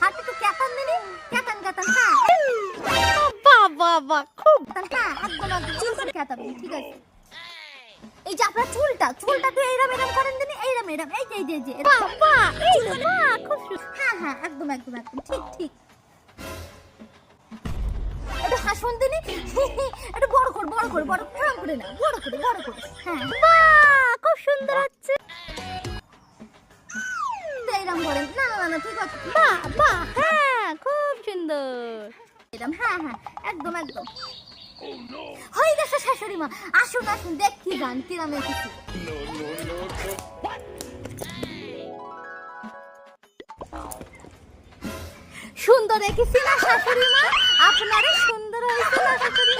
হাত একটু ক্যাতান দিনি, ক্যাতান ক্যাতান, হ্যাঁ বাবা খুব হ্যাঁ, একদম একদম চুল করে ক্যাতাবি, ঠিক আছে। এই যে আপনার চুলটা তো এইরকম এরকম করেন দিনি, এইরকম এরকম, এই যে এরকম। বাবা এই তো বাহ খুব সুন্দর। হ্যাঁ হ্যাঁ, একদম একদম একদম ঠিক ঠিক। একটু হাসুন দিনি, একটু বড় করে এরকম করে না, বড় করে হ্যাঁ বাহ খুব সুন্দর হচ্ছে। এইরকম করেন, না না না ঠিক আছে, বাহ হ্যাঁ খুব সুন্দর। এরকম, হ্যাঁ হ্যাঁ একদম একদম হয়ে গেছে শাশুড়ি মা। আসুন আসুন দেখি গান কিরাম এসেছি। সুন্দর এঁকেছি না শাশুড়ি মা? আপনারে সুন্দর হয়েছে না শাশুড়ি